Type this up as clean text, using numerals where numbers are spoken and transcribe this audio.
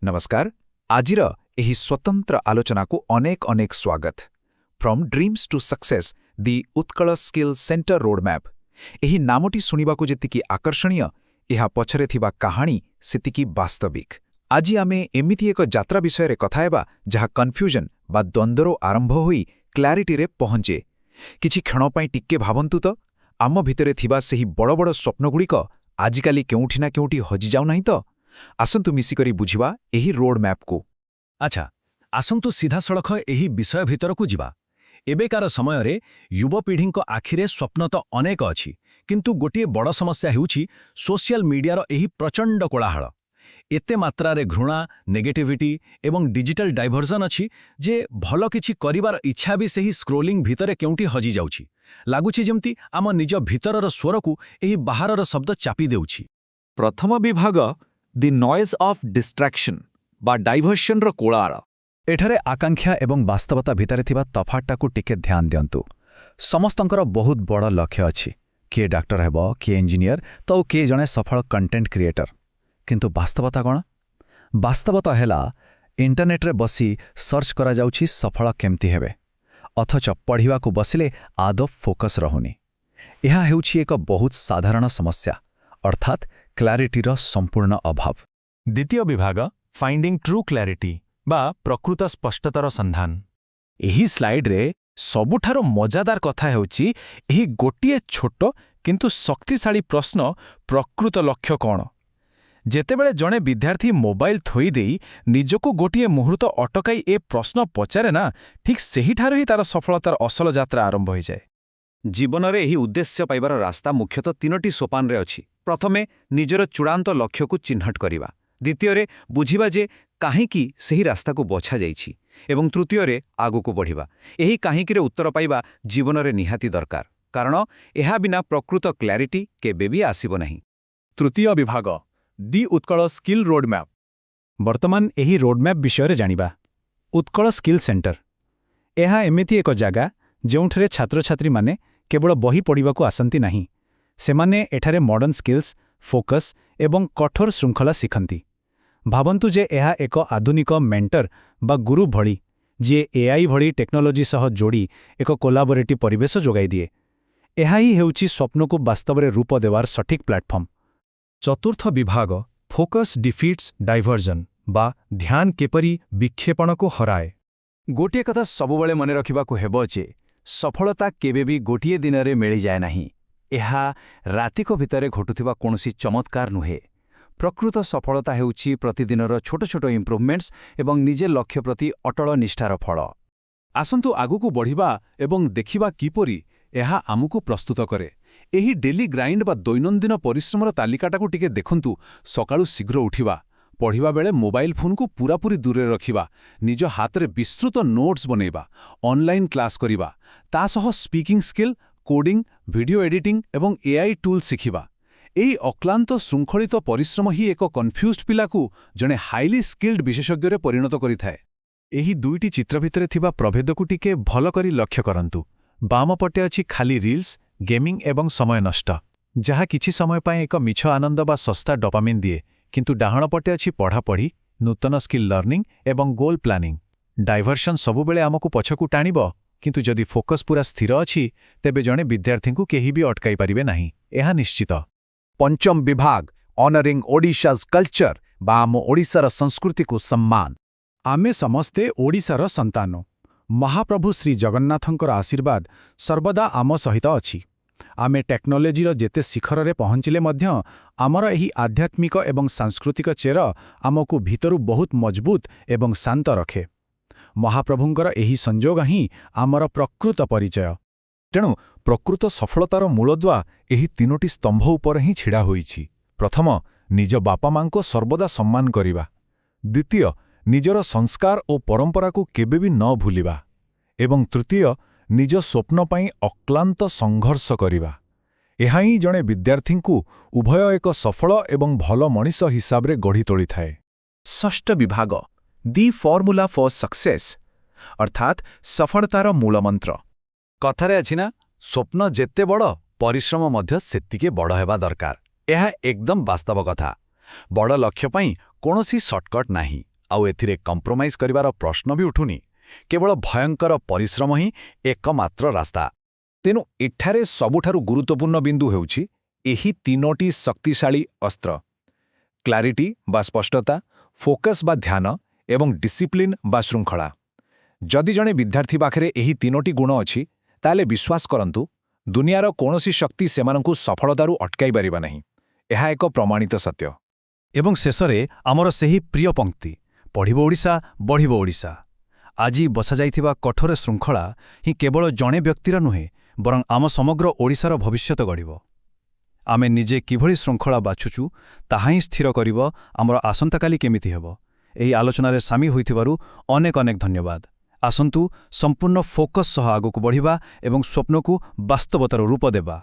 नमस्कार आजिर एही स्वतंत्र आलोचना को अनेक अनेक स्वागत from dreams to success the Utkal skill centre road map एही नामटी सुनिबाकू जेतिकी आकर्षणीय एहा पछरे थिबा कहानी सेतिकी वास्तविक आजि आमे एमिति एक यात्रा विषय रे कथा हेबा जहा कन्फ्यूजन बा द्वंद्वरो आरंभ होई क्लैरिटी रे पहुंचे किछि क्षण पई टिक्के भाबंतु तो आम भितरे थिबा सेही बड़ बड़ स्वप्नगुड़िक आजिकाली केउठी ना केउठी हजि जाउ नाही तो आसंतु मिसिकरी बुझिबा एही रोड मैप को। अच्छा आसंतु सीधा सड़क एही विषय भितर को जिबा। एबेकार समय रे युवपीढ़ी आखिरे स्वप्न तो अनेक अछि किंतु गोटे बड़ समस्या हेउछि सोशल मीडिया रो एही प्रचंड कोलाहल एते मात्रा रे घृणा नेगेटिविटी एवं डिजिटल डाइवर्जन अछि जे भलो किछि करिवार इच्छा भी सेही स्क्रोलिंग भितरे केउठी हजि जाउछि लागुछि जेमति आम निज भितरर स्वर को एही बाहरर शब्द चापी देउछि। प्रथम विभाग दि नॉइज ऑफ डिस्ट्रैक्शन बा डाइवर्शन रो कोलार एठारे आकांक्षा एवं वास्तवता भितरे थिबा तफातटा को टिके ध्यान दियंतु। समस्तंकर बहुत बड़ लक्ष्य अछि किए डाक्टर हेबो किए इंजीनियर तो किए जणे सफल कंटेंट क्रिएटर किंतु वास्तवता कोन वास्तवता हेला इंटरनेट रे बसी सर्च करा जाउछि सफल केमती हेबे अथच पढ़िवा को बसिले आदो फोकस रहुनी। एहा हेउछि एक बहुत साधारण समस्या अर्थात क्लैरिटीर संपूर्ण अभाव। द्वितीय विभाग फाइंडिंग ट्रू क्लैरिटी बा प्रकृत स्पष्टतार संधान। एही स्लाइड रे सबुठारो मजादार कथा हेउछि एही गोटिए छोट किंतु शक्तिशाली प्रश्न प्रकृत लक्ष्य कोन। जेतेबेले जणे विद्यार्थी मोबाइल थोई देई निजको गोटिए मुहूर्त अटकाई ए प्रश्न पचारे ना ठीक सेही ठारो ही तार सफलतार असल यात्रा आरंभ हो जाए। जीवन रे एही उद्देश्य पाइबार रास्ता मुख्यतः तीनोटी सोपान रे अछि। प्रथमे निजर चूड़ांत लक्ष्य को चिन्हट करिबा, द्वितीय बुझिबा जे काहेकि सेही रास्ता को बछा जाइछि एवं तृतीय आगु को बढ़िबा। एही काहेकि रे उत्तर पाइबा जीवन रे निहाती दरकार कारण एहा बिना प्रकृत क्लैरिटी केबे भी आसीबो नाही। तृतीय विभाग दि उत्कल स्किल रोड मैप। वर्तमान एही रोड मैप विषय रे जानिबा। उत्कल स्किल सेंटर एहा एमिति एक जागा जोंठरे छात्र छात्री माने केवल बही पढ़िबाकू आसंती नाही सेमाने एठारे मॉडर्न स्किल्स फोकस एवं कठोर श्रृंखला शिखंती। भाबंतु जे एहा एक आधुनिक मेंटर बा गुरु भली जे एआई भली टेक्नोलोजी सह जोड़ी एक कोलाबोरेटिव परिवेश जोगाई दिए। एहा ही हेउछि स्वप्न को वास्तव रे रूप देवार सठिक प्लेटफॉर्म। चतुर्थ विभाग फोकस डिफिट्स डाइवर्जन बा ध्यान केपरी विक्षेपण को हराए। गोटिए कथा सबुबले मने रखिबाकू हेबो जे सफलता केबे भी गोटिए दिन रे मिली जाए नाही। एहा रातिको भितरे घटुथिबा कोनोसी चमत्कार नुहे। प्रकृत सफलता हेउछि प्रतिदिनर छोट छोट इम्प्रूवमेंट्स एवं निजे लक्ष्य प्रति अटल निष्ठार फल। आसंतु आगुकू बढ़िबा एवं देखिबा किपरि एहा आमुकू प्रस्तुत करे। एही डेली ग्राइंड बा दैनंदिन परिश्रमर तालिकाटाकू टिके देखंतु। सकाळु शीघ्र उठिबा, पढ़िबा बेले मोबाइल फोन को पूरापूरी दूरे रखिबा, निज हाथ रे विस्तृत नोट्स बनेबा, ऑनलाइन क्लास करिबा, ता सह speaking skill coding video editing एवं एआई टूल शिखिबा। एही अक्लांत श्रृंखलित परिश्रम ही एक कन्फ्यूज्ड पिलाकू जणे हाईली स्किल्ड विशेषज्ञ रे परिणत करिथाए। एही दुईटी चित्र भितरे थिबा प्रभेदकू टिके भल करी लक्ष्य करंतु। बाम पटे अछि खाली रील्स गेमिंग एवं समय नष्ट जहा किछि समय पाए एक मिछ आनंद बा सस्ता डोपामिन दिए किंतु डाहण पटे अछि पढ़ापढ़ी नूतन स्किल लर्निंग एवं गोल प्लानिंग। डाइवर्सन सबुबेले आमकू पछकू टाणिबो किंतु जदि फोकस पूरा स्थिर अछि तेबे जणे विद्यार्थी को केही भी अटकाई पारिबे नाही एहा निश्चित। पंचम विभाग ऑनरिंग ओडिशाज कल्चर बा आम ओडिशार संस्कृति को सम्मान। आमे समस्ते ओडिशार संतान। महाप्रभु श्री जगन्नाथंकर आशीर्वाद सर्वदा आम सहित अछि। आमे टेक्नोलोजीर जेते शिखर रे पहुंचिले मध्य आमर एही आध्यात्मिक एवं सांस्कृतिक चेर आमकू भितरु बहुत मजबूत एवं शांत रखे। महाप्रभुंकर एही संजोग ही आमर प्रकृत परिचय। तेणु प्रकृत सफलतार मूलदुआ एही तीनोटी स्तंभ उपर ही छिड़ा होईछि। प्रथम निज बापा मां को सर्वदा सम्मान करिबा, द्वितीय निजर संस्कार और परंपरा को केबे भी न भूलिबा एवं तृतीय निज स्वप्न पाई अक्लांत संघर्ष करिबा। एहा ही जणे विद्यार्थी को उभय एक सफल एवं भल मनीष हिसाब रे गढ़ी तोली थाए। षष्ठ विभाग दि फॉर्मूला फॉर सक्सेस अर्थात सफलतार मूलमंत्र। कथारे अछि ना स्वप्न जेते बड़ परिश्रम मध्य सेतिके बड़ हेबा दरकार। एहा एकदम वास्तव कथा। बड़ लक्ष्य पाई कोनोसी शॉर्टकट नाही। ଆଉ ଏଥିରେ କମ୍ପ୍ରମାଇଜ୍ କରିବାର ପ୍ରଶ୍ନ ବି ଉଠୁନି। କେବଳ ଭୟଙ୍କର ପରିଶ୍ରମ ହିଁ ଏକମାତ୍ର ରାସ୍ତା। ତେଣୁ ଏଠାରେ ସବୁଠାରୁ ଗୁରୁତ୍ୱପୂର୍ଣ୍ଣ ବିନ୍ଦୁ ହେଉଛି ଏହି ତିନୋଟି ଶକ୍ତିଶାଳୀ ଅସ୍ତ୍ର: କ୍ଲାରିଟି ବା ସ୍ପଷ୍ଟତା, ଫୋକସ୍ ବା ଧ୍ୟାନ ଏବଂ ଡିସିପ୍ଲିନ୍ ବା ଶୃଙ୍ଖଳା। ଯଦି ଜଣେ ବିଦ୍ୟାର୍ଥୀ ପାଖରେ ଏହି ତିନୋଟି ଗୁଣ ଅଛି, ତାହେଲେ ବିଶ୍ୱାସ କରନ୍ତୁ, ଦୁନିଆର କୌଣସି ଶକ୍ତି ସେମାନଙ୍କୁ ସଫଳତାରୁ ଅଟକାଇ ପାରିବ ନାହିଁ। ଏହା ଏକ ପ୍ରମାଣିତ ସତ୍ୟ। ଏବଂ ଶେଷରେ ଆମର ସେହି ପ୍ରିୟ ପଂକ୍ତି, ପଢ଼ିବ ଓଡ଼ିଶା, ବଢ଼ିବ ଓଡ଼ିଶା। ଆଜି ବସାଯାଇଥିବା କଠୋର ଶୃଙ୍ଖଳା ହିଁ କେବଳ ଜଣେ ବ୍ୟକ୍ତିର ନୁହେଁ, ବରଂ ଆମ ସମଗ୍ର ଓଡ଼ିଶାର ଭବିଷ୍ୟତ ଗଢ଼ିବ। ଆମେ ନିଜେ କିଭଳି ଶୃଙ୍ଖଳା ବାଛୁଛୁ, ତାହା ହିଁ ସ୍ଥିର କରିବ ଆମର ଆସନ୍ତାକାଲି କେମିତି ହେବ। ଏହି ଆଲୋଚନାରେ ସାମିଲ ହୋଇଥିବାରୁ ଅନେକ ଅନେକ ଧନ୍ୟବାଦ। ଆସନ୍ତୁ ସମ୍ପୂର୍ଣ୍ଣ ଫୋକସ୍ ସହ ଆଗକୁ ବଢ଼ିବା ଏବଂ ସ୍ୱପ୍ନକୁ ବାସ୍ତବତାର ରୂପ ଦେବା।